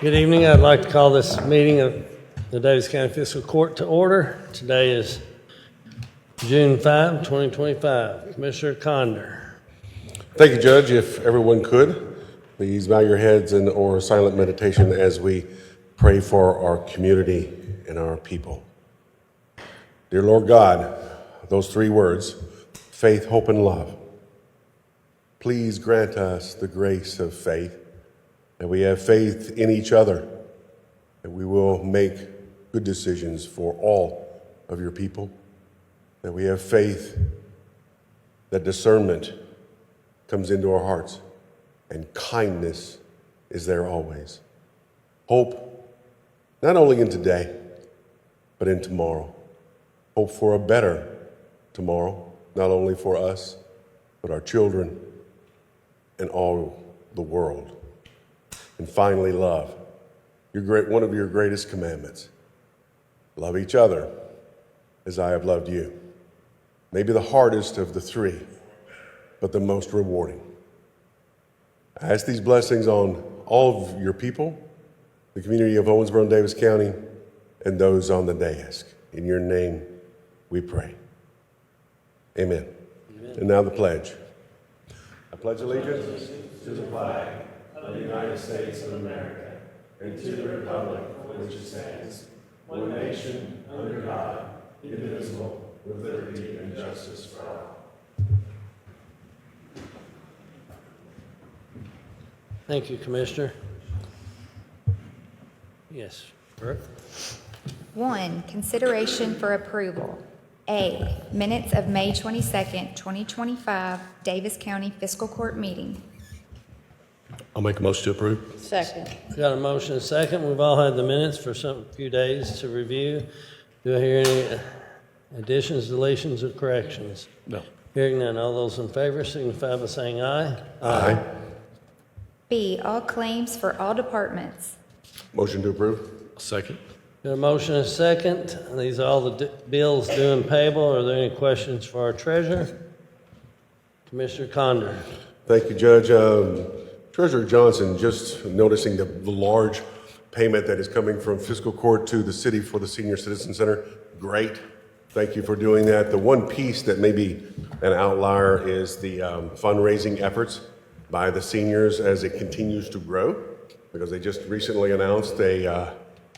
Good evening. I'd like to call this meeting of the Daviess County Fiscal Court to order. Today is June 5, 2025. Commissioner Conder. Thank you, Judge. If everyone could, please bow your heads in or silent meditation as we pray for our community and our people. Dear Lord God, those three words, faith, hope, and love. Please grant us the grace of faith, that we have faith in each other, that we will make good decisions for all of your people, that we have faith that discernment comes into our hearts and kindness is there always. Hope, not only in today, but in tomorrow. Hope for a better tomorrow, not only for us, but our children and all the world. And finally, love. One of your greatest commandments. Love each other as I have loved you. Maybe the hardest of the three, but the most rewarding. I ask these blessings on all of your people, the community of Owensboro and Daviess County, and those on the dais. In your name we pray. Amen. Amen. And now the pledge. I pledge allegiance to the flag of the United States of America and to the republic for which it stands, one nation, under God, indivisible, with liberty and justice for all. Thank you, Commissioner. Yes, Brooke. 1. Consideration for approval. A. Minutes of May 22nd, 2025, Daviess County Fiscal Court meeting. I'll make a motion to approve. Second. Got a motion and a second. We've all had the minutes for some few days to review. Do I hear any additions, deletions, or corrections? No. Hearing none, all those in favor signify by saying aye. Aye. B. All claims for all departments. Motion to approve. Second. Got a motion and a second. These are all the bills due and payable. Are there any questions for our treasurer? Commissioner Conder. Thank you, Judge. Treasurer Johnson, just noticing the large payment that is coming from Fiscal Court to the city for the Senior Citizen Center. Great. Thank you for doing that. The one piece that may be an outlier is the fundraising efforts by the seniors as it continues to grow, because they just recently announced a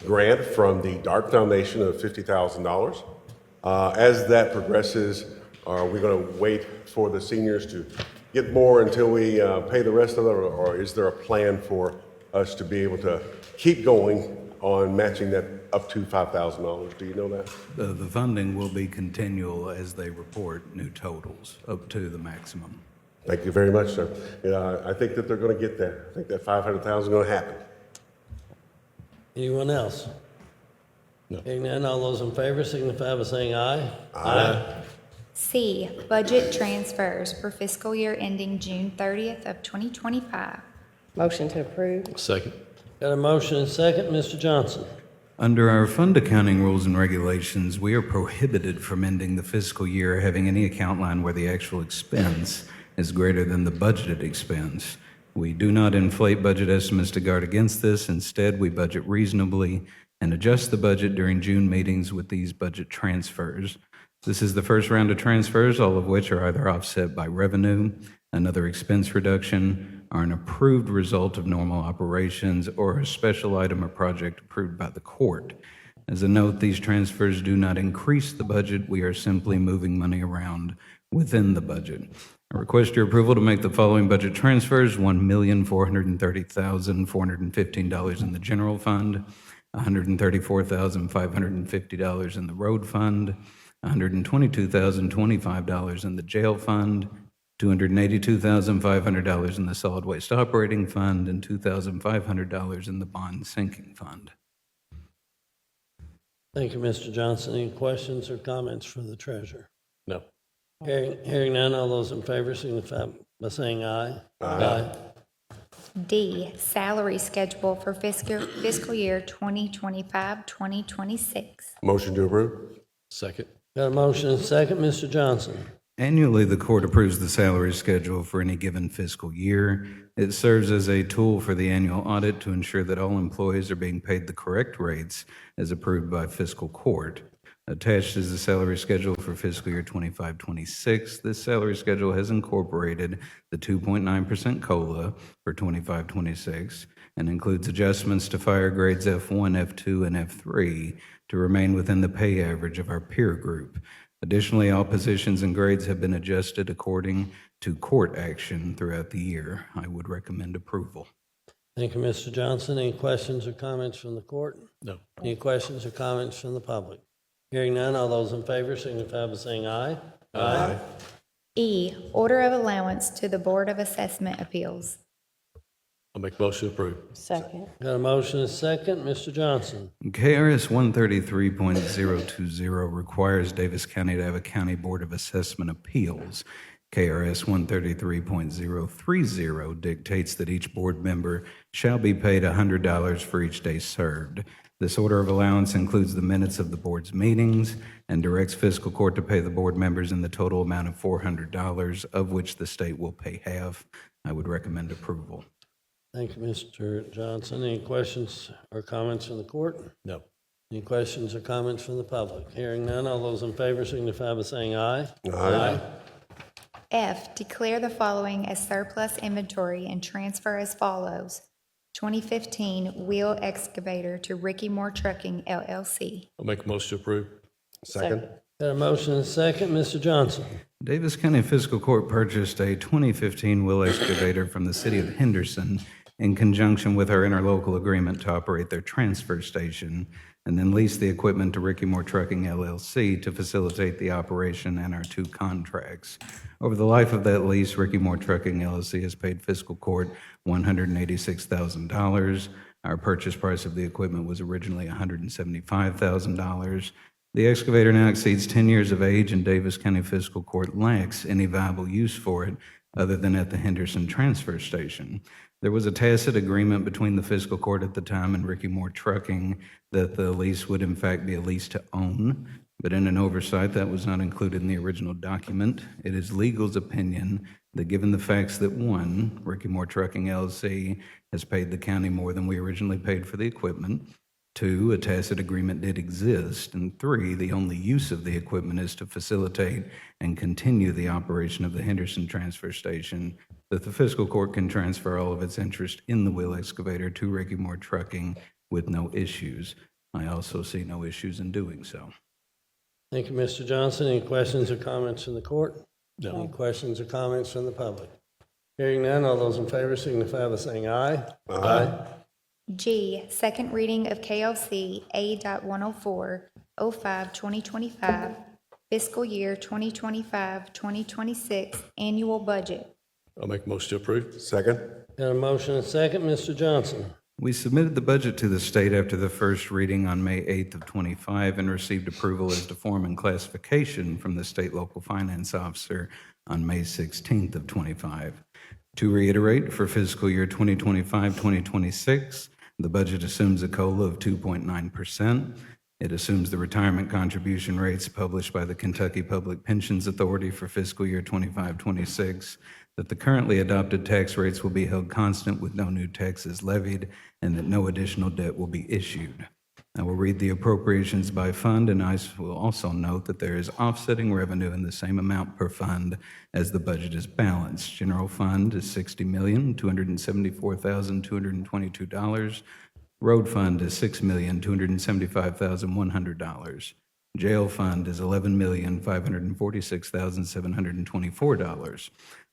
grant from the Dark Foundation of $50,000. As that progresses, are we going to wait for the seniors to get more until we pay the rest of it, or is there a plan for us to be able to keep going on matching that up to $5,000? Do you know that? The funding will be continual as they report new totals up to the maximum. Thank you very much, sir. I think that they're going to get there. I think that $500,000 is going to happen. Anyone else? No. Hearing none, all those in favor signify by saying aye. Aye. C. Budget transfers for fiscal year ending June 30th of 2025. Motion to approve. Second. Got a motion and a second. Mr. Johnson. Under our fund accounting rules and regulations, we are prohibited from ending the fiscal year having any account line where the actual expense is greater than the budgeted expense. We do not inflate budget estimates to guard against this. Instead, we budget reasonably and adjust the budget during June meetings with these budget transfers. This is the first round of transfers, all of which are either offset by revenue, another expense reduction, or an approved result of normal operations, or a special item or project approved by the court. As a note, these transfers do not increase the budget. We are simply moving money around within the budget. I request your approval to make the following budget transfers: $1,430,415 in the general fund, $134,550 in the road fund, $122,025 in the jail fund, $282,500 in the solid waste operating fund, and $2,500 in the bond sinking fund. Thank you, Mr. Johnson. Any questions or comments for the treasurer? No. Hearing none, all those in favor signify by saying aye. Aye. D. Salary schedule for fiscal year 2025-2026. Motion to approve. Second. Got a motion and a second. Mr. Johnson. Annually, the court approves the salary schedule for any given fiscal year. It serves as a tool for the annual audit to ensure that all employees are being paid the correct rates as approved by fiscal court. Attached is the salary schedule for fiscal year 25-26. This salary schedule has incorporated the 2.9% COLA for 25-26 and includes adjustments to fire grades F1, F2, and F3 to remain within the pay average of our peer group. Additionally, all positions and grades have been adjusted according to court action throughout the year. I would recommend approval. Thank you, Mr. Johnson. Any questions or comments from the court? No. Any questions or comments from the public? Hearing none, all those in favor signify by saying aye. Aye. E, order of allowance to the Board of Assessment Appeals. I'll make motion to approve. Second. Got a motion and a second. Mr. Johnson. KRS 133.020 requires Daviess County to have a County Board of Assessment Appeals. KRS 133.030 dictates that each board member shall be paid $100 for each day served. This order of allowance includes the minutes of the board's meetings and directs fiscal court to pay the board members in the total amount of $400, of which the state will pay half. I would recommend approval. Thank you, Mr. Johnson. Any questions or comments from the court? No. Any questions or comments from the public? Hearing none, all those in favor signify by saying aye. Aye. F, declare the following as surplus inventory and transfer as follows. 2015 Wheel Excavator to Ricky Moore Trucking, LLC. I'll make a motion to approve. Second? Got a motion and a second. Mr. Johnson. Daviess County Fiscal Court purchased a 2015 Wheel Excavator from the city of Henderson in conjunction with our interlocal agreement to operate their transfer station, and then leased the equipment to Ricky Moore Trucking, LLC to facilitate the operation and our two contracts. Over the life of that lease, Ricky Moore Trucking, LLC has paid fiscal court $186,000. Our purchase price of the equipment was originally $175,000. The excavator now exceeds 10 years of age, and Daviess County Fiscal Court lacks any viable use for it other than at the Henderson Transfer Station. There was a tacit agreement between the fiscal court at the time and Ricky Moore Trucking that the lease would in fact be a lease to own, but in an oversight that was not included in the original document. It is legal's opinion that given the facts that one, Ricky Moore Trucking LLC has paid the county more than we originally paid for the equipment, two, a tacit agreement did exist, and three, the only use of the equipment is to facilitate and continue the operation of the Henderson Transfer Station, that the fiscal court can transfer all of its interest in the Wheel Excavator to Ricky Moore Trucking with no issues. I also see no issues in doing so. Thank you, Mr. Johnson. Any questions or comments from the court? No. Any questions or comments from the public? Hearing none, all those in favor signify by saying aye. Aye. G, second reading of KLC A.104.05/2025, fiscal year 2025-2026 annual budget. I'll make a motion to approve. Second? Got a motion and a second. Mr. Johnson. We submitted the budget to the state after the first reading on May 8th of 25 and received approval as to form and classification from the state local finance officer on May 16th of 25. To reiterate, for fiscal year 2025-2026, the budget assumes a COLA of 2.9%. It assumes the retirement contribution rates published by the Kentucky Public Pensions Authority for fiscal year 25-26, that the currently adopted tax rates will be held constant with no new taxes levied, and that no additional debt will be issued. I will read the appropriations by fund, and I will also note that there is offsetting revenue in the same amount per fund as the budget is balanced. General fund is $60,274,222. Road fund is $6,275,100. Jail fund is $11,546,724.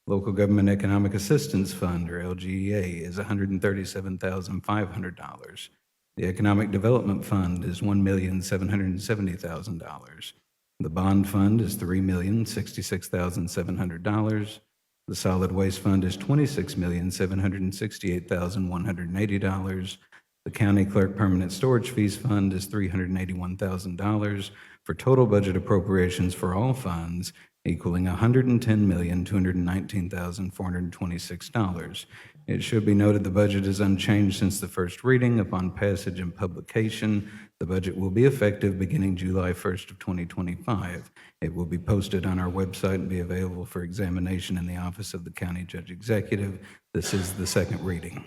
Local Government Economic Assistance Fund, or LGEA, is $137,500. The Economic Development Fund is $1,770,000. The Bond Fund is $3,066,700. The Solid Waste Fund is $26,768,180. The County Clerk Permanent Storage Fees Fund is $381,000, for total budget appropriations for all funds equaling $110,219,426. It should be noted the budget is unchanged since the first reading. Upon passage and publication, the budget will be effective beginning July 1st of 2025. It will be posted on our website and be available for examination in the office of the County Judge Executive. This is the second reading.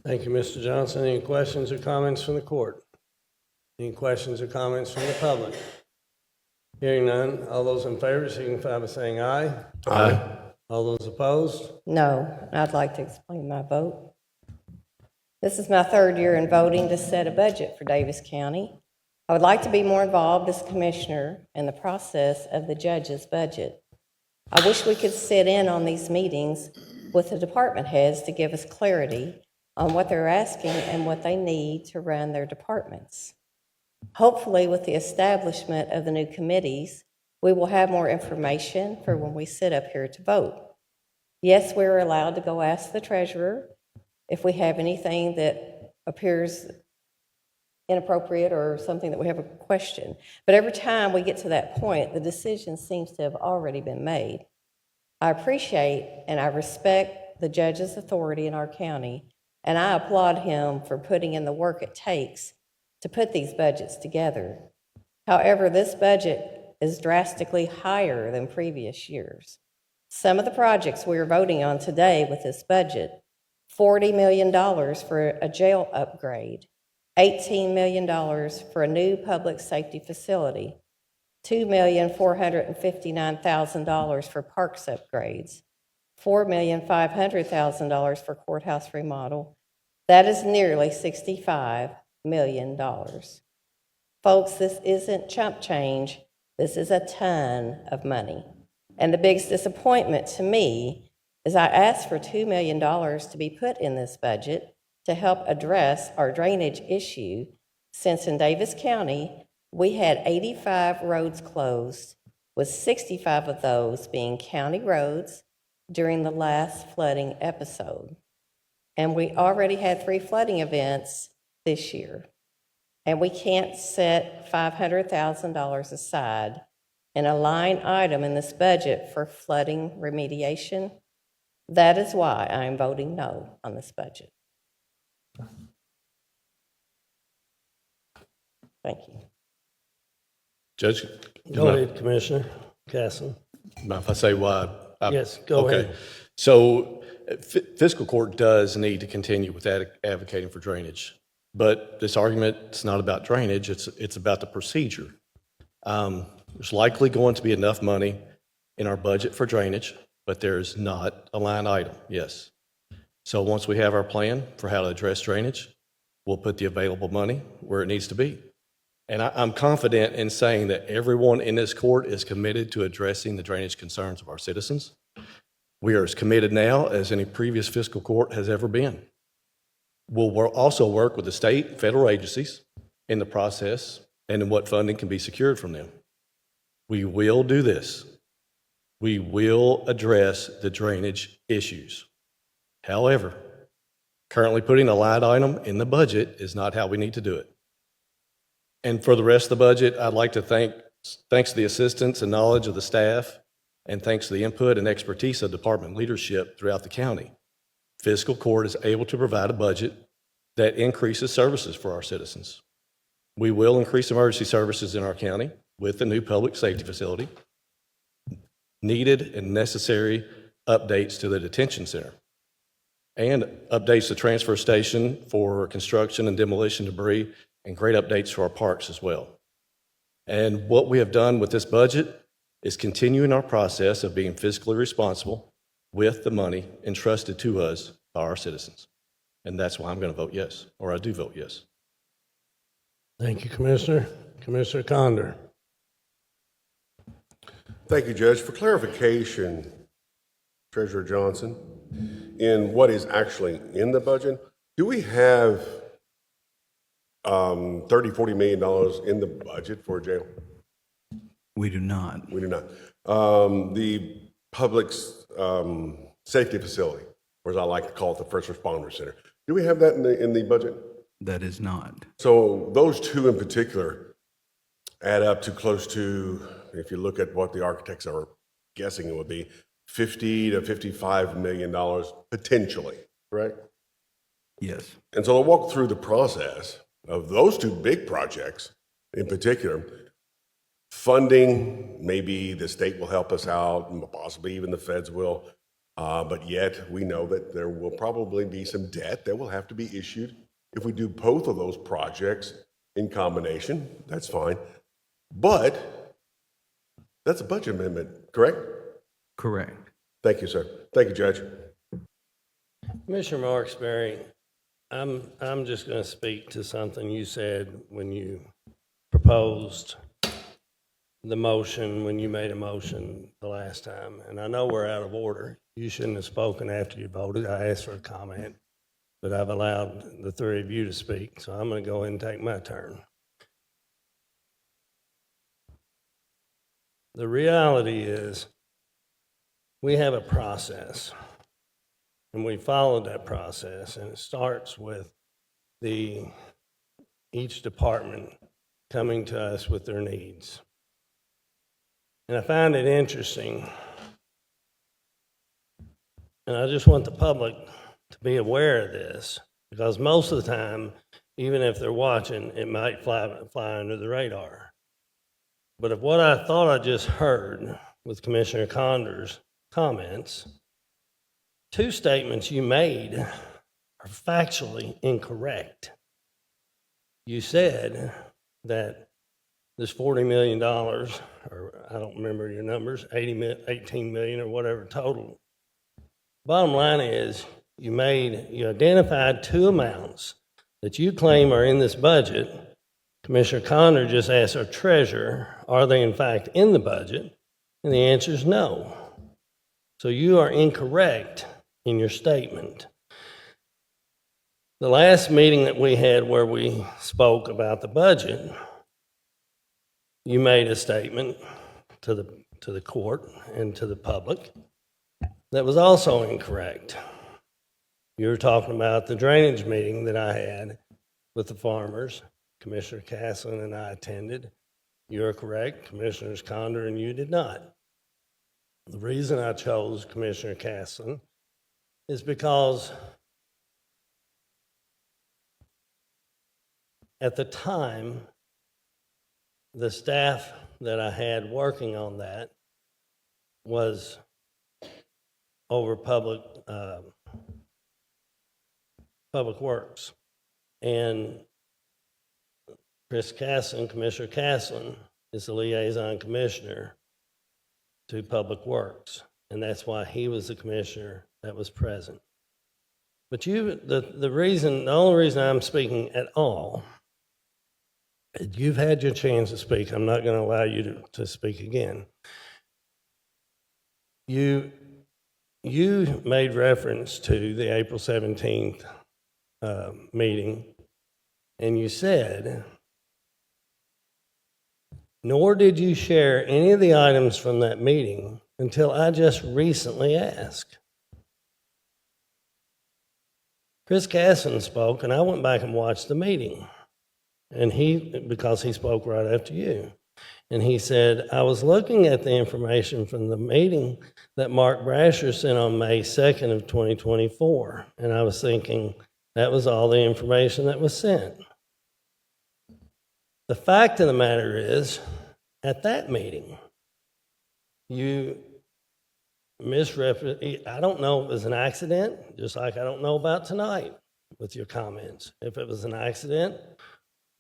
Thank you, Mr. Johnson. Any questions or comments from the court? Any questions or comments from the public? Hearing none, all those in favor signify by saying aye. Aye. All those opposed? No. I'd like to explain my vote. This is my third year in voting to set a budget for Daviess County. I would like to be more involved as commissioner in the process of the judge's budget. I wish we could sit in on these meetings with the department heads to give us clarity on what they're asking and what they need to run their departments. Hopefully, with the establishment of the new committees, we will have more information for when we sit up here to vote. Yes, we're allowed to go ask the treasurer if we have anything that appears inappropriate or something that we have a question. But every time we get to that point, the decision seems to have already been made. I appreciate and I respect the judge's authority in our county, and I applaud him for putting in the work it takes to put these budgets together. However, this budget is drastically higher than previous years. Some of the projects we are voting on today with this budget, $40 million for a jail upgrade, $18 million for a new public safety facility, $2,459,000 for parks upgrades, $4,500,000 for courthouse remodel. That is nearly $65 million. Folks, this isn't chump change. This is a ton of money. And the biggest disappointment to me is I asked for $2 million to be put in this budget to help address our drainage issue, since in Daviess County, we had 85 roads closed, with 65 of those being county roads during the last flooding episode. And we already had 3 flooding events this year. And we can't set $500,000 aside in a line item in this budget for flooding remediation. That is why I am voting no on this budget. Thank you. Judge? Go ahead, Commissioner Castle. Mind if I say why? Yes, go ahead. Okay. So fiscal court does need to continue with advocating for drainage. But this argument is not about drainage, it's about the procedure. There's likely going to be enough money in our budget for drainage, but there's not a line item, yes. So once we have our plan for how to address drainage, we'll put the available money where it needs to be. And I'm confident in saying that everyone in this court is committed to addressing the drainage concerns of our citizens. We are as committed now as any previous fiscal court has ever been. We'll also work with the state and federal agencies in the process and in what funding can be secured from them. We will do this. We will address the drainage issues. However, currently putting a line item in the budget is not how we need to do it. And for the rest of the budget, I'd like to thanks to the assistance and knowledge of the staff, and thanks to the input and expertise of department leadership throughout the county, fiscal court is able to provide a budget that increases services for our citizens. We will increase emergency services in our county with the new public safety facility, needed and necessary updates to the detention center, and updates to transfer station for construction and demolition debris, and great updates to our parks as well. And what we have done with this budget is continuing our process of being fiscally responsible with the money entrusted to us by our citizens. And that's why I'm going to vote yes, or I do vote yes. Thank you, Commissioner. Commissioner Conder. Thank you, Judge. For clarification, Treasurer Johnson, in what is actually in the budget, do we have $30-40 million in the budget for jail? We do not. We do not. The public safety facility, or as I like to call it, the first responder center, do we have that in the budget? That is not. So those two in particular add up to close to, if you look at what the architects are guessing it would be, $50 to $55 million potentially, correct? Yes. And so I'll walk through the process of those two big projects in particular. Funding, maybe the state will help us out, and possibly even the feds will. But yet we know that there will probably be some debt that will have to be issued. If we do both of those projects in combination, that's fine. But that's a budget amendment, correct? Correct. Thank you, sir. Thank you, Judge. Commissioner Marksberry, I'm just going to speak to something you said when you proposed the motion, when you made a motion the last time. And I know we're out of order. You shouldn't have spoken after you voted. I asked for a comment, but I've allowed the three of you to speak, so I'm going to go ahead and take my turn. The reality is we have a process, and we followed that process, and it starts with each department coming to us with their needs. And I find it interesting, and I just want the public to be aware of this, because most of the time, even if they're watching, it might fly under the radar. But of what I thought I just heard with Commissioner Conder's comments, two statements you made are factually incorrect. You said that this $40 million, or I don't remember your numbers, 18 million or whatever total. Bottom line is you identified two amounts that you claim are in this budget. Commissioner Conder just asked our treasurer, are they in fact in the budget? And the answer is no. So you are incorrect in your statement. The last meeting that we had where we spoke about the budget, you made a statement to the court and to the public that was also incorrect. You were talking about the drainage meeting that I had with the farmers. Commissioner Caslen and I attended. You're correct, Commissioners Conder and you did not. The reason I chose Commissioner Caslen is because at the time, the staff that I had working on that was over public works. And Commissioner Caslen is the liaison commissioner to Public Works, and that's why he was the commissioner that was present. But the only reason I'm speaking at all, you've had your chance to speak. I'm not going to allow you to speak again. You made reference to the April 17th meeting, and you said, nor did you share any of the items from that meeting until I just recently asked. Chris Casson spoke, and I went back and watched the meeting, and because he spoke right after you. And he said, I was looking at the information from the meeting that Mark Brasher sent on May 2nd of 2024, and I was thinking that was all the information that was sent. The fact of the matter is, at that meeting, you misrepresented. I don't know if it was an accident, just like I don't know about tonight with your comments, if it was an accident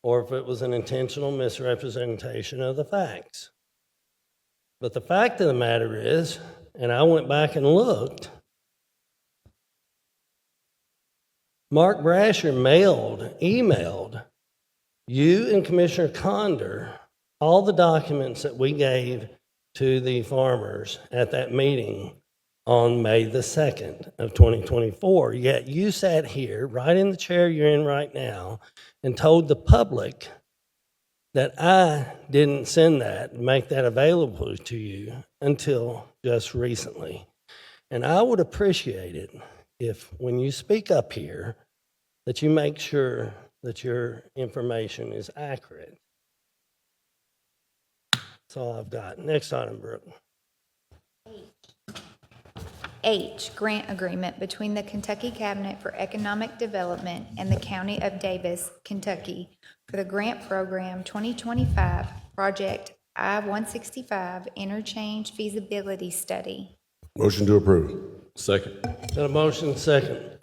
or if it was an intentional misrepresentation of the facts. But the fact of the matter is, and I went back and looked, Mark Brasher emailed you and Commissioner Conder all the documents that we gave to the farmers at that meeting on May the 2nd of 2024. Yet you sat here, right in the chair you're in right now, and told the public that I didn't send that, make that available to you until just recently. And I would appreciate it if, when you speak up here, that you make sure that your information is accurate. That's all I've got. Next item, Brooke. H, grant agreement between the Kentucky Cabinet for Economic Development and the County of Daviess, Kentucky for the grant program 2025 Project I-165 Interchange Feasibility Study. Motion to approve. Second. Got a motion second.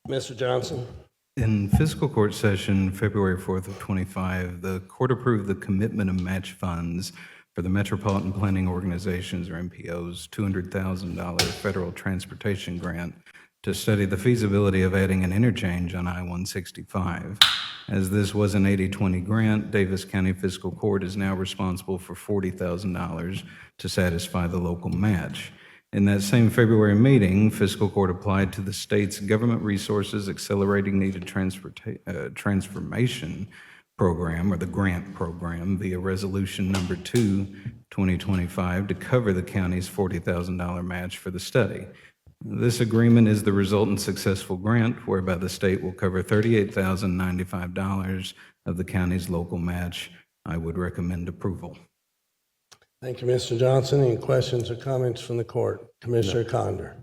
Mr. Johnson? In fiscal court session, February 4th of '25, the court approved the commitment of match funds for the Metropolitan Planning Organizations, or MPO's, $200,000 federal transportation grant to study the feasibility of adding an interchange on I-165. As this was an 80-20 grant, Daviess County Fiscal Court is now responsible for $40,000 to satisfy the local match. In that same February meeting, Fiscal Court applied to the state's Government Resources Accelerating Needed Transformation Program, or the grant program, via Resolution Number 2, 2025, to cover the county's $40,000 match for the study. This agreement is the resultant successful grant whereby the state will cover $38,095 of the county's local match. I would recommend approval. Thank you, Mr. Johnson. Any questions or comments from the court? Commissioner Conder?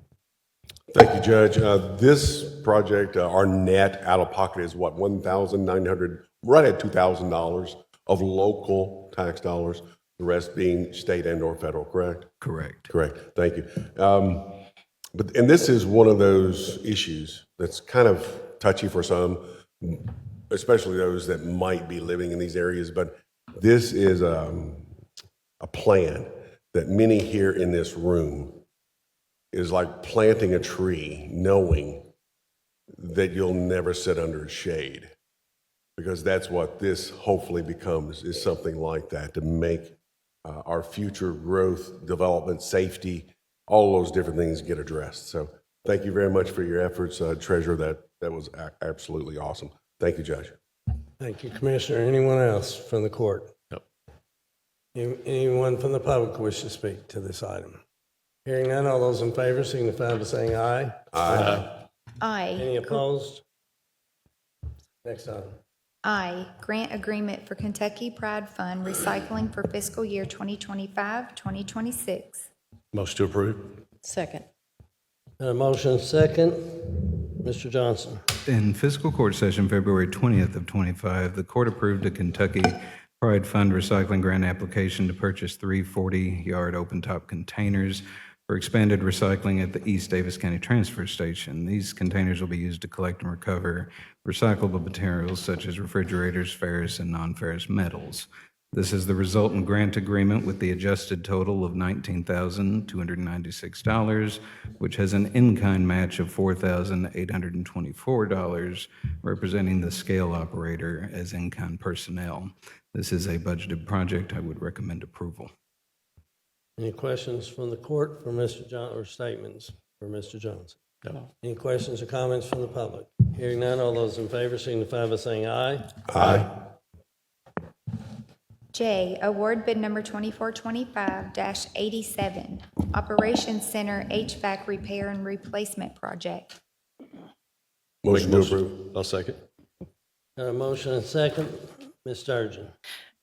Thank you, Judge. This project, our net out-of-pocket is what, $1,900, right at $2,000 of local tax dollars, the rest being state and/or federal, correct? Correct. Correct. Thank you. And this is one of those issues that's kind of touchy for some, especially those that might be living in these areas. But this is a plan that many here in this room is like planting a tree knowing that you'll never sit under its shade, because that's what this hopefully becomes, is something like that, to make our future growth, development, safety, all those different things get addressed. So thank you very much for your efforts, Treasurer. That was absolutely awesome. Thank you, Judge. Thank you, Commissioner. Anyone else from the court? Anyone from the public wish to speak to this item? Hearing none, all those in favor signify by saying aye. Aye. I, Any opposed? Next item. I, grant agreement for Kentucky Pride Fund recycling for fiscal year 2025-2026. Motion to approve. Second. Got a motion second. Mr. Johnson? In fiscal court session, February 20th of '25, the court approved a Kentucky Pride Fund recycling grant application to purchase 3 40-yard open-top containers for expanded recycling at the East Daviess County Transfer Station. These containers will be used to collect and recover recyclable materials such as refrigerators, ferrous and non-ferrous metals. This is the resultant grant agreement with the adjusted total of $19,296, which has an in-kind match of $4,824, representing the scale operator as in-kind personnel. This is a budgeted project. I would recommend approval. Any questions from the court for Mr. Johnson, or statements for Mr. Johnson? No. Any questions or comments from the public? Hearing none, all those in favor signify by saying aye. Aye. J, award bid number 2425-87, Operations Center HVAC Repair and Replacement Project. Motion to approve. I'll second. Got a motion and second. Ms. Sturgeon?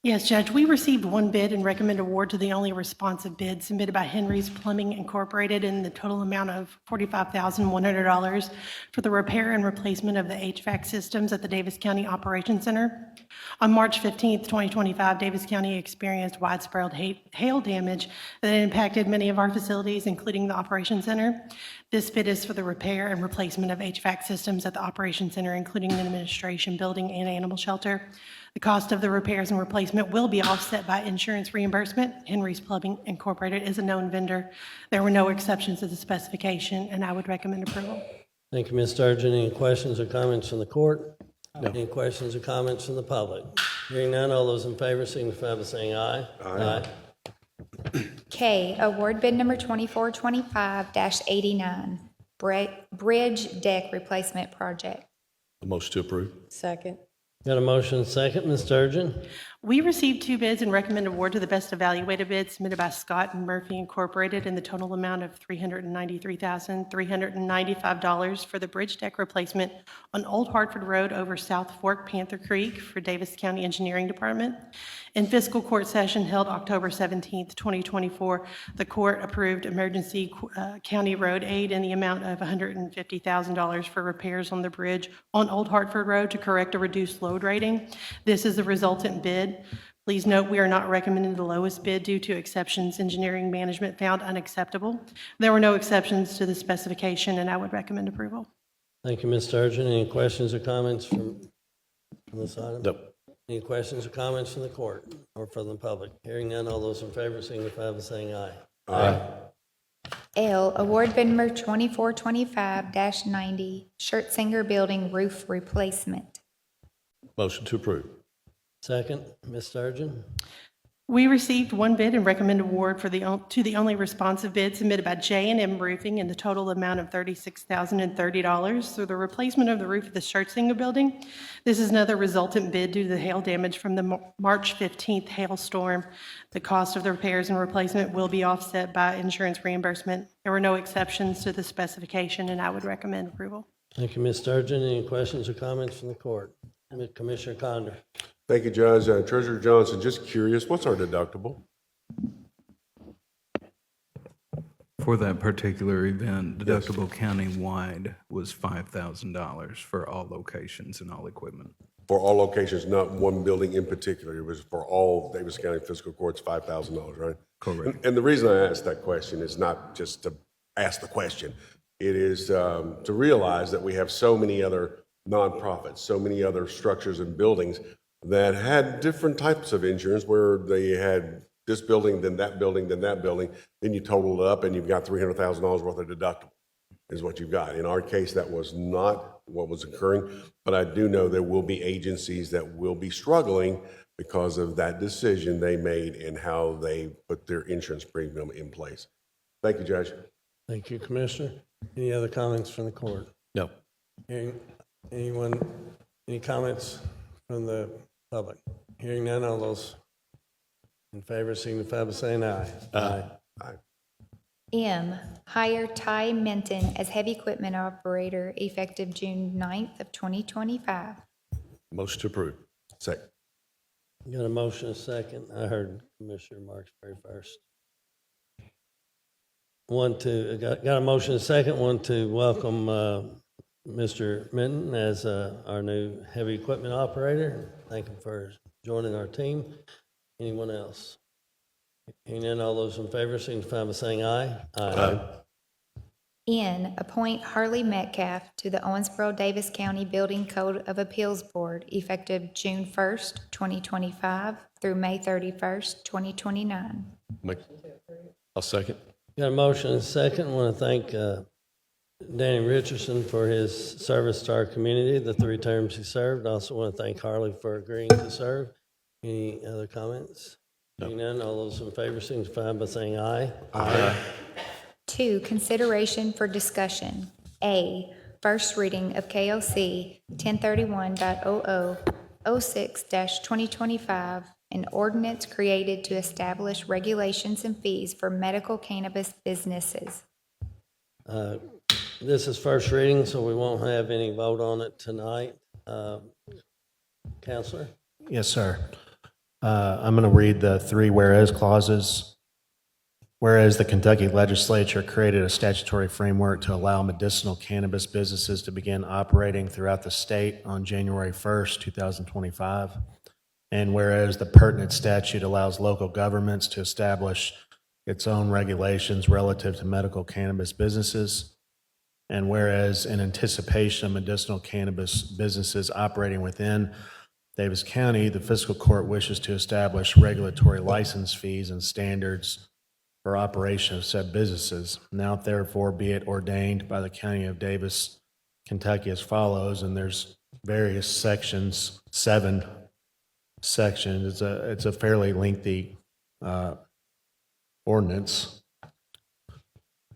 Yes, Judge, we received one bid and recommend award to the only responsive bid submitted by Henry's Plumbing Incorporated in the total amount of $45,100 for the repair and replacement of the HVAC systems at the Daviess County Operations Center. On March 15th, 2025, Daviess County experienced widespread hail damage that impacted many of our facilities, including the Operations Center. This bid is for the repair and replacement of HVAC systems at the Operations Center, including the administration building and animal shelter. The cost of the repairs and replacement will be offset by insurance reimbursement. Henry's Plumbing Incorporated is a known vendor. There were no exceptions to the specification, and I would recommend approval. Thank you, Ms. Sturgeon. Any questions or comments from the court? No. Any questions or comments from the public? Hearing none, all those in favor signify by saying aye. Aye. K, award bid number 2425-89, Bridge Deck Replacement Project. Motion to approve. Second. Got a motion second. Ms. Sturgeon? We received 2 bids and recommend award to the best evaluated bid submitted by Scott and Murphy Incorporated in the total amount of $393,395 for the bridge deck replacement on Old Hartford Road over South Fork Panther Creek for Davis County Engineering Department. In fiscal court session held October 17th, 2024, the court approved emergency county road aid in the amount of $150,000 for repairs on the bridge on Old Hartford Road to correct a reduced load rating. This is the resultant bid. Please note, we are not recommending the lowest bid due to exceptions engineering management found unacceptable. There were no exceptions to the specification, and I would recommend approval. Thank you, Ms. Sturgeon. Any questions or comments from this item? Nope. Any questions or comments from the court or from the public? Hearing none, all those in favor signify by saying aye. Aye. L, award bid number 2425-90, Shirt Singer Building roof replacement. Motion to approve. Second, Ms. Sturgeon. We received 1 bid and recommend award to the only responsive bid submitted by J&M Roofing in the total amount of $36,030 for the replacement of the roof of the Schertzinger Building. This is another resultant bid due to the hail damage from the March 15th hailstorm. The cost of the repairs and replacement will be offset by insurance reimbursement. There were no exceptions to the specification, and I would recommend approval. Thank you, Ms. Sturgeon. Any questions or comments from the court? Commissioner Conder. Thank you, Judge. Treasurer Johnson, just curious, what's our deductible? For that particular event, deductible countywide was $5,000 for all locations and all equipment. For all locations, not one building in particular. It was for all Davis County Fiscal Courts, $5,000, right? Correct. And the reason I asked that question is not just to ask the question. It is to realize that we have so many other nonprofits, so many other structures and buildings that had different types of insurance where they had this building, then that building, then that building. Then you total it up and you've got $300,000 worth of deductible is what you've got. In our case, that was not what was occurring, but I do know there will be agencies that will be struggling because of that decision they made and how they put their insurance premium in place. Thank you, Judge. Thank you, Commissioner. Any other comments from the court? No. Any comments from the public? Hearing none, all those in favor signify by saying aye. Aye. M, hire Ty Minton as heavy equipment operator effective June 9th of 2025. Motion to approve. Second. Got a motion, a second. I heard Commissioner Marksberry first. Got a motion, a second. Want to welcome Mr. Minton as our new heavy equipment operator. Thank him for joining our team. Anyone else? Hearing none, all those in favor signify by saying aye. Aye. N, appoint Harley Metcalf to the Owensboro Davis County Building Code of Appeals Board effective June 1st, 2025 through May 31st, 2029. I'll second. Got a motion and a second. Want to thank Danny Richardson for his service to our community, the 3 terms he served. Also want to thank Harley for agreeing to serve. Any other comments? Hearing none, all those in favor signify by saying aye. Aye. 2, consideration for discussion. A, first reading of KLC 1031.0006-2025, an ordinance created to establish regulations and fees for medical cannabis businesses. This is first reading, so we won't have any vote on it tonight. Counselor? Yes, sir. I'm going to read the 3 whereas clauses. Whereas the Kentucky legislature created a statutory framework to allow medicinal cannabis businesses to begin operating throughout the state on January 1st, 2025. And whereas the pertinent statute allows local governments to establish its own regulations relative to medical cannabis businesses. And whereas in anticipation of medicinal cannabis businesses operating within Davis County, the fiscal court wishes to establish regulatory license fees and standards for operation of said businesses. Now therefore be it ordained by the County of Davis, Kentucky as follows, and there's various sections, 7 sections. It's a fairly lengthy ordinance.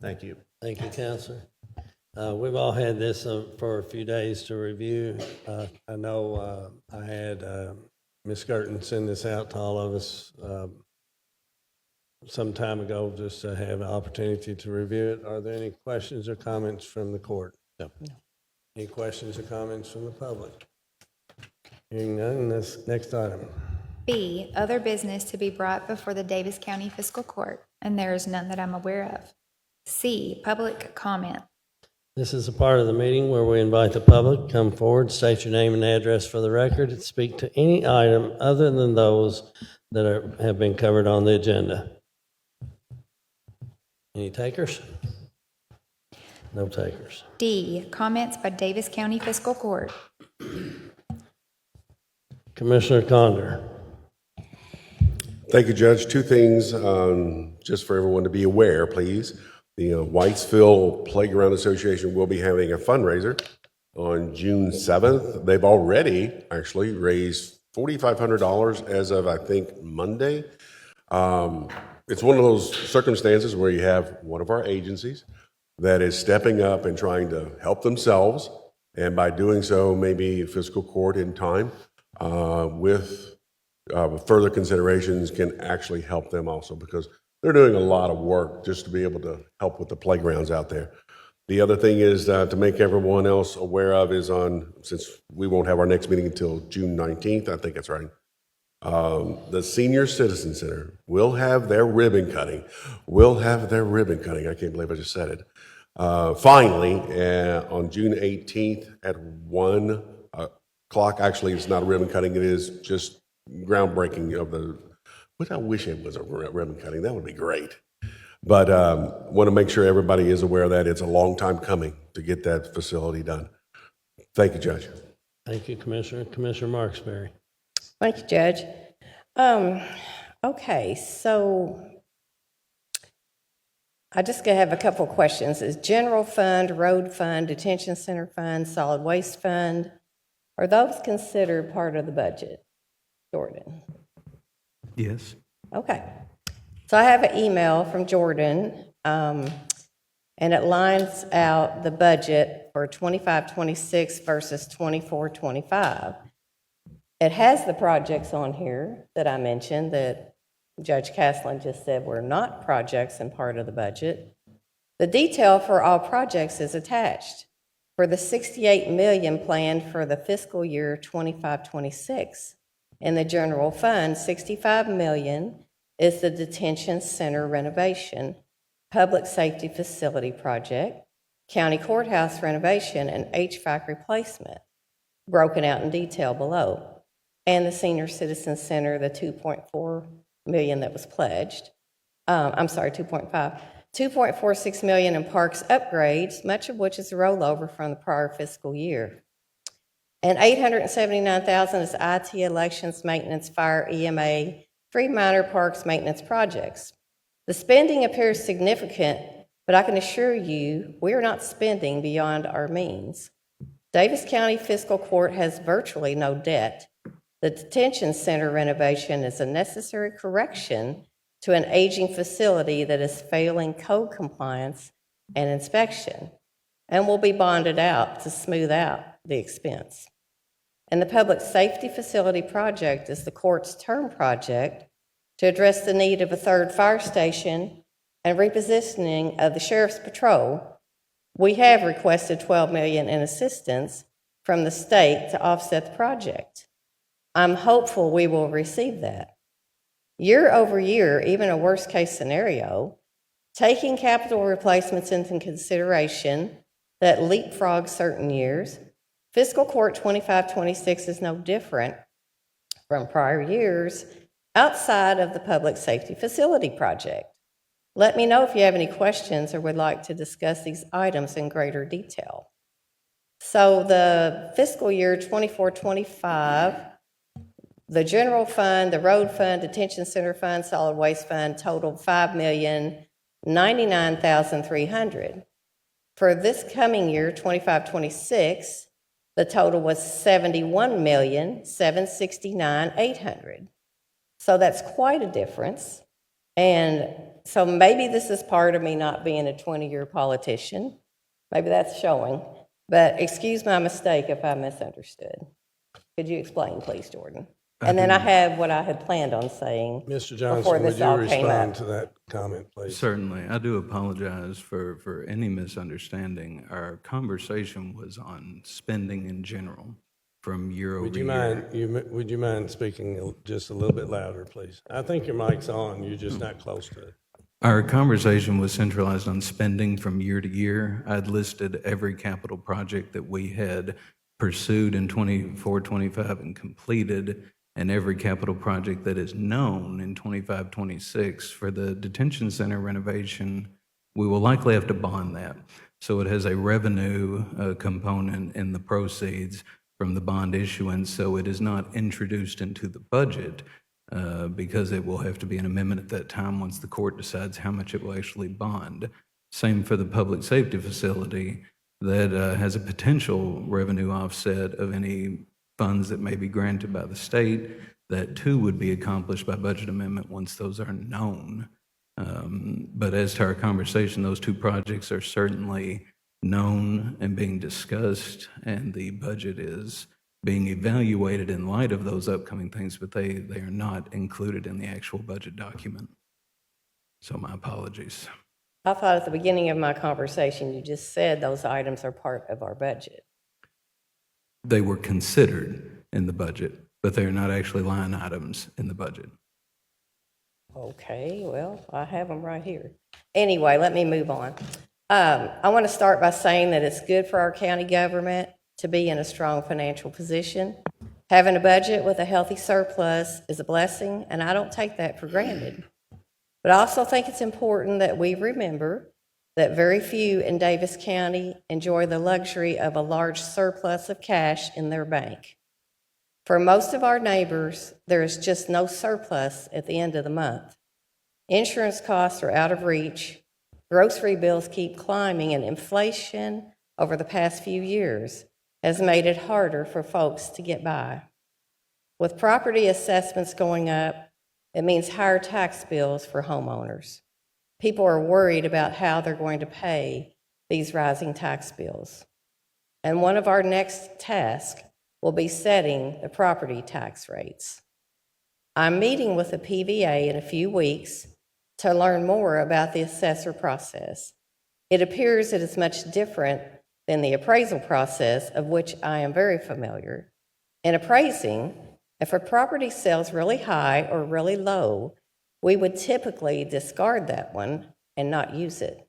Thank you. Thank you, Counselor. We've all had this for a few days to review. I know I had Ms. Gerton sent this out to all of us some time ago, just to have an opportunity to review it. Are there any questions or comments from the court? No. Any questions or comments from the public? Hearing none, next item. B, other business to be brought before the Davis County Fiscal Court, and there is none that I'm aware of. C, public comment. This is a part of the meeting where we invite the public to come forward, state your name and address for the record, and speak to any item other than those that have been covered on the agenda. Any takers? No takers. D, comments by Davis County Fiscal Court. Commissioner Conder. Thank you, Judge. Two things, just for everyone to be aware, please. The Whitesville Playground Association will be having a fundraiser on June 7th. They've already actually raised $4,500 as of, I think, Monday. It's one of those circumstances where you have one of our agencies that is stepping up and trying to help themselves, and by doing so, maybe fiscal court in time with further considerations can actually help them also, because they're doing a lot of work just to be able to help with the playgrounds out there. The other thing is to make everyone else aware of is since we won't have our next meeting until June 19th, I think that's right, the Senior Citizen Center will have their ribbon cutting. I can't believe I just said it. Finally, on June 18th at 1 o'clock. Actually, it's not a ribbon cutting. It is just groundbreaking of which I wish it was a ribbon cutting. That would be great. But want to make sure everybody is aware of that. It's a long time coming to get that facility done. Thank you, Judge. Thank you, Commissioner. Commissioner Marksberry. Thank you, Judge. Okay, so I just have a couple of questions. Is general fund, road fund, detention center fund, solid waste fund, are those considered part of the budget, Jordan? Yes. Okay. So I have an email from Jordan, and it lines out the budget for 25-26 versus 24-25. It has the projects on here that I mentioned that Judge Caslin just said were not projects and part of the budget. The detail for all projects is attached. For the $68 million planned for the fiscal year 25-26, in the general fund, $65 million is the detention center renovation, public safety facility project, county courthouse renovation, and HVAC replacement, broken out in detail below. And the senior citizen center, the $2.4 million that was pledged. 2.5. $2.46 million in parks upgrades, much of which is a rollover from the prior fiscal year. And $879,000 is IT, elections, maintenance, fire, EMA, 3 minor parks maintenance projects. The spending appears significant, but I can assure you we are not spending beyond our means. Davis County Fiscal Court has virtually no debt. The detention center renovation is a necessary correction to an aging facility that is failing code compliance and inspection, and will be bonded out to smooth out the expense. And the public safety facility project is the court's term project to address the need of a third fire station and repositioning of the sheriff's patrol. We have requested $12 million in assistance from the state to offset the project. I'm hopeful we will receive that. Year over year, even a worst case scenario, taking capital replacements into consideration that leapfrog certain years, fiscal court 25-26 is no different from prior years outside of the public safety facility project. Let me know if you have any questions or would like to discuss these items in greater detail. So the fiscal year 24-25, the general fund, the road fund, detention center fund, solid waste fund totaled $5,099,300. For this coming year, 25-26, the total was $71,769,800. So that's quite a difference. And so maybe this is part of me not being a 20-year politician. Maybe that's showing. But excuse my mistake if I misunderstood. Could you explain, please, Jordan? And then I have what I had planned on saying. Mr. Before Johnson, would this you all came respond up. to that comment, please? Certainly. I do apologize for any misunderstanding. Our conversation was on spending in general from year over Would you year. would you mind speaking just a little bit louder, please? I think your mic's on, you're just not close to it. Our conversation was centralized on spending from year to year. I'd listed every capital project that we had pursued in 24, 25 and completed, and every capital project that is known in 25, 26. For the detention center renovation, we will likely have to bond that. So it has a revenue component in the proceeds from the bond issuance, so it is not introduced into the budget because it will have to be an amendment at that time once the court decides how much it will actually bond. Same for the public safety facility that has a potential revenue offset of any funds that may be granted by the state. That too would be accomplished by budget amendment once those are known. But as to our conversation, those two projects are certainly known and being discussed, and the budget is being evaluated in light of those upcoming things, but they are not included in the actual budget document. So my apologies. I thought at the beginning of my conversation, you just said those items are part of our budget. They were considered in the budget, but they are not actually line items in the budget. Okay, well, I have them right here. Anyway, let me move on. I want to start by saying that it's good for our county government to be in a strong financial position. Having a budget with a healthy surplus is a blessing, and I don't take that for granted. But I also think it's important that we remember that very few in Daviess County enjoy the luxury of a large surplus of cash in their bank. For most of our neighbors, there is just no surplus at the end of the month. Insurance costs are out of reach, grocery bills keep climbing, and inflation over the past few years has made it harder for folks to get by. With property assessments going up, it means higher tax bills for homeowners. People are worried about how they're going to pay these rising tax bills. And one of our next tasks will be setting the property tax rates. I'm meeting with the PVA in a few weeks to learn more about the assessor process. It appears it is much different than the appraisal process, of which I am very familiar. In appraising, if a property sells really high or really low, we would typically discard that one and not use it.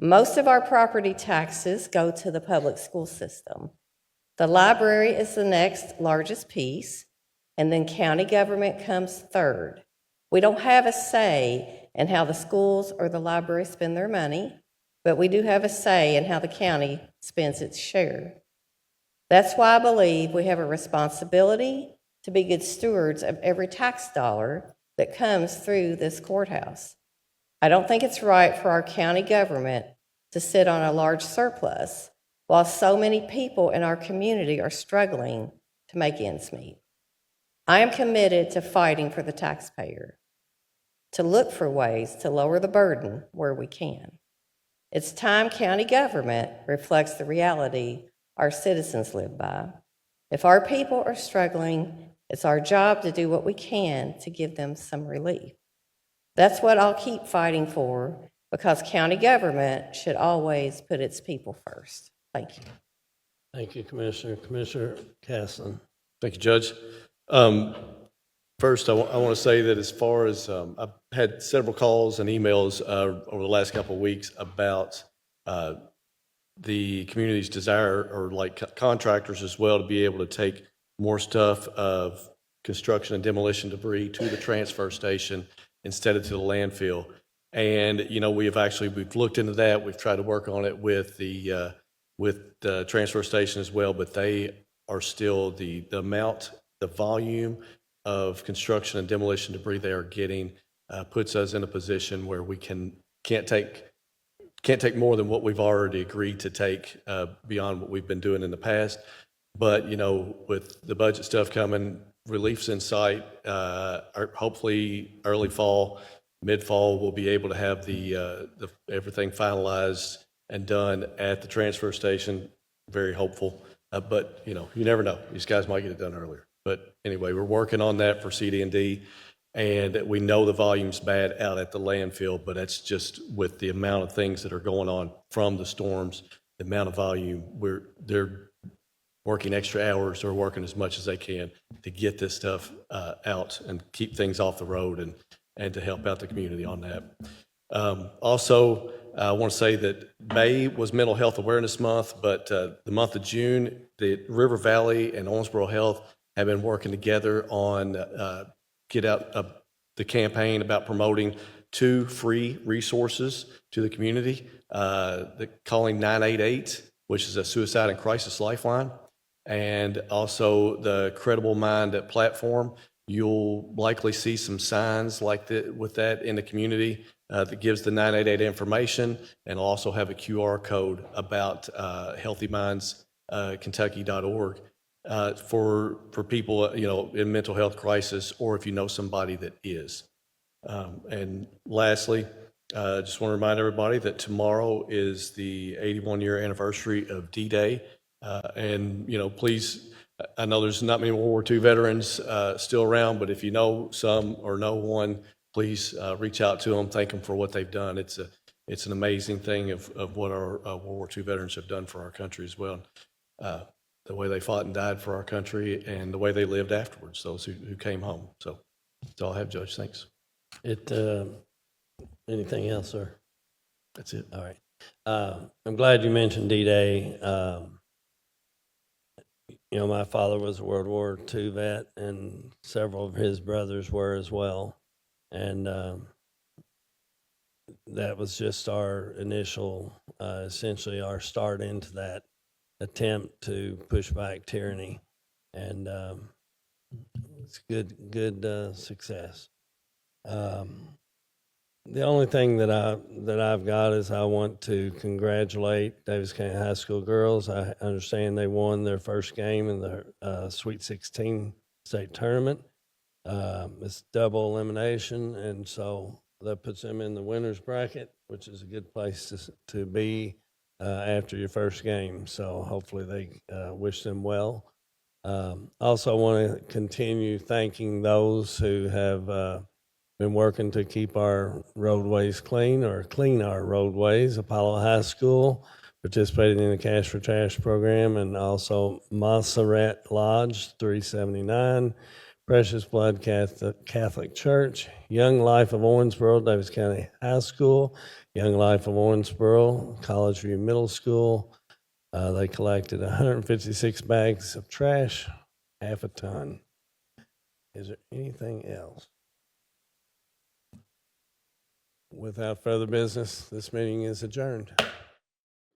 Most of our property taxes go to the public school system. The library is the next largest piece, and then county government comes third. We don't have a say in how the schools or the library spend their money, but we do have a say in how the county spends its share. That's why I believe we have a responsibility to be good stewards of every tax dollar that comes through this courthouse. I don't think it's right for our county government to sit on a large surplus while so many people in our community are struggling to make ends meet. I am committed to fighting for the taxpayer, to look for ways to lower the burden where we can. It's time county government reflects the reality our citizens live by. If our people are struggling, it's our job to do what we can to give them some relief. That's what I'll keep fighting for, because county government should always put its people first. Thank you. Thank you, Commissioner. Commissioner Casson. Thank you, Judge. First, I want to say that as far as I've had several calls and emails over the last couple of weeks about the community's desire, or like contractors as well, to be able to take more stuff of construction and demolition debris to the transfer station instead of to the landfill. And, you know, we've looked into that. We've tried to work on it with the transfer station as well, but they are still the amount, the volume of construction and demolition debris they are getting puts us in a position where we can't take more than what we've already agreed to take beyond what we've been doing in the past. But, you know, with the budget stuff coming, relief's in sight, hopefully early fall, mid-fall, we'll be able to have the everything finalized and done at the transfer station. Very hopeful. But, you know, you never know. These guys might get it done earlier. But anyway, we're working on that for CD&D, and we know the volume's bad out at the landfill, but that's just with the amount of things that are going on from the storms, the amount of volume, they're working extra hours or working as much as they can to get this stuff out and keep things off the road and to help out the community on that. Also, I want to say that May was Mental Health Awareness Month, but the month of June, the River Valley and Owensboro Health have been working together on get out the campaign about promoting 2 free resources to the community, calling 988, which is a suicide and crisis lifeline, and also the Credible Mind platform. You'll likely see some signs like that with that in the community that gives the 988 information, and also have a QR code about healthymindskentucky.org for people in mental health crisis, or if you know somebody that is. And lastly, I just want to remind everybody that tomorrow is the 81-year anniversary of D-Day. And, please, I know there's not many World War II veterans still around, but if you know some or know one, please reach out to them, thank them for what they've done. It's an amazing thing of what our World War II veterans have done for our country as well. The way they fought and died for our country, and the way they lived afterwards, those who came home. So that's all I have, Judge. Thanks. Anything else, sir? That's it. All right. I'm glad you mentioned D-Day. My father was a World War II vet, and several of his brothers were as well. And that was just our initial, essentially our start into that attempt to push back tyranny. And it's good success. The only thing that I've got is I want to congratulate Daviess County High School girls. I understand they won their first game in the Sweet 16 state tournament. It's double elimination, and so that puts them in the winner's bracket, which is a good place to be after your first game. So hopefully they wish them well. Also, I want to continue thanking those who have been working to keep our roadways clean, or clean our roadways. Apollo High School participated in the Cash for Trash program, and also Montserrat Lodge 379, Precious Blood Catholic Church, Young Life of Owensboro, Daviess County High School, Young Life of Owensboro, College View Middle School. They collected 156 bags of trash, half a ton. Is there anything else? Without further business, this meeting is adjourned.